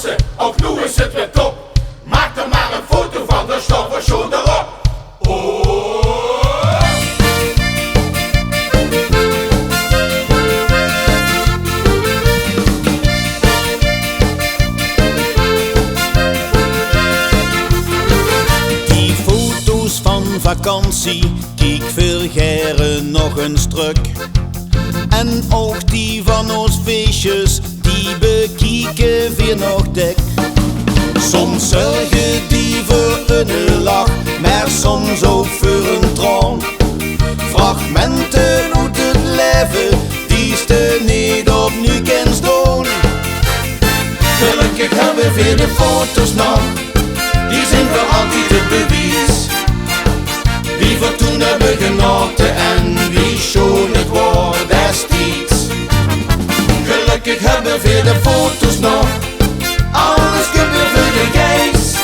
ze, ook nu is het weer top. Maak er maar een foto van, de stoffen zo erop. Die foto's van vakantie, kijk vergeren nog eens terug. En ook die van ons feestjes, die bekieken weer nog dik. Soms zorgen die voor een lach, maar soms ook voor een traan. Fragmenten uit het leven, die ze niet opnieuw kan staan. Gelukkig hebben we weer de foto's nog, die zijn voor altijd het bewijs. Wie we toen hebben genoten en wie schoon het wordt destijds. Gelukkig hebben we weer de foto's nog, alles gebeurt voor de geest.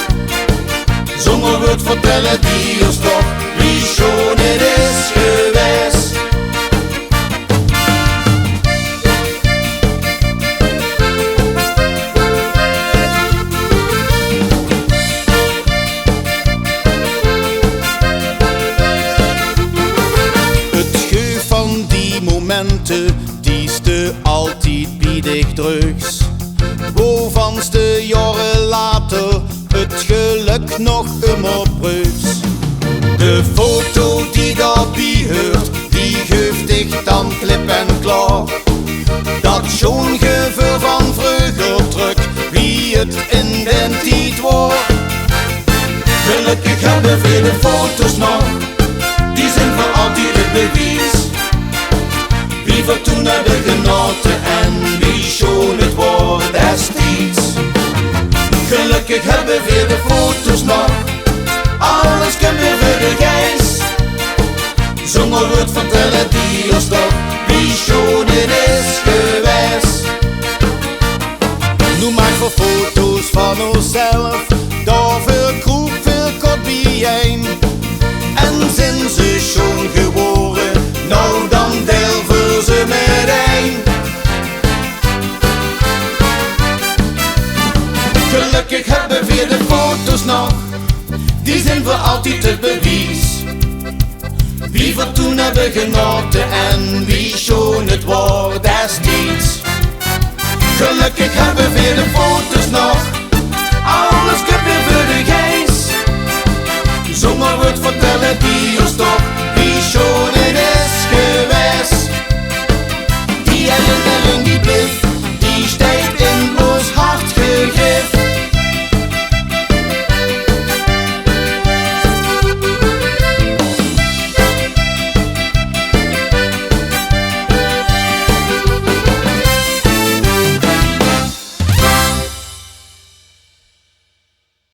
Zonder wordt vertellen die ons toch, wie schoon het is geweest. Die ste altijd biedig drugs. Waarvan ste jaren later het geluk nog opbrugs. De foto die daarbij hoort, die geeft dich dan klip en klaar. Dat zo'n gevoel van vreugde terug, wie het in den tijd was. Gelukkig hebben we de foto's nog, die zijn voor altijd het bewijs. Wie we toen hebben genoten en wie schoon het wordt destijds. Gelukkig hebben we weer de foto's nog, alles kan weer voor de geest. Zonder wordt vertellen die ons toch, wie schoon het is geweest. Nu maak voor foto's van onszelf, daarvoor kroep veel kort bijeen. En zijn ze schoon geworden, nou dan delven ze meteen. Gelukkig hebben we weer de foto's nog, die zijn voor altijd het bewijs. Wie we toen hebben genoten en wie schoon het wordt destijds. Gelukkig hebben we weer de foto's nog,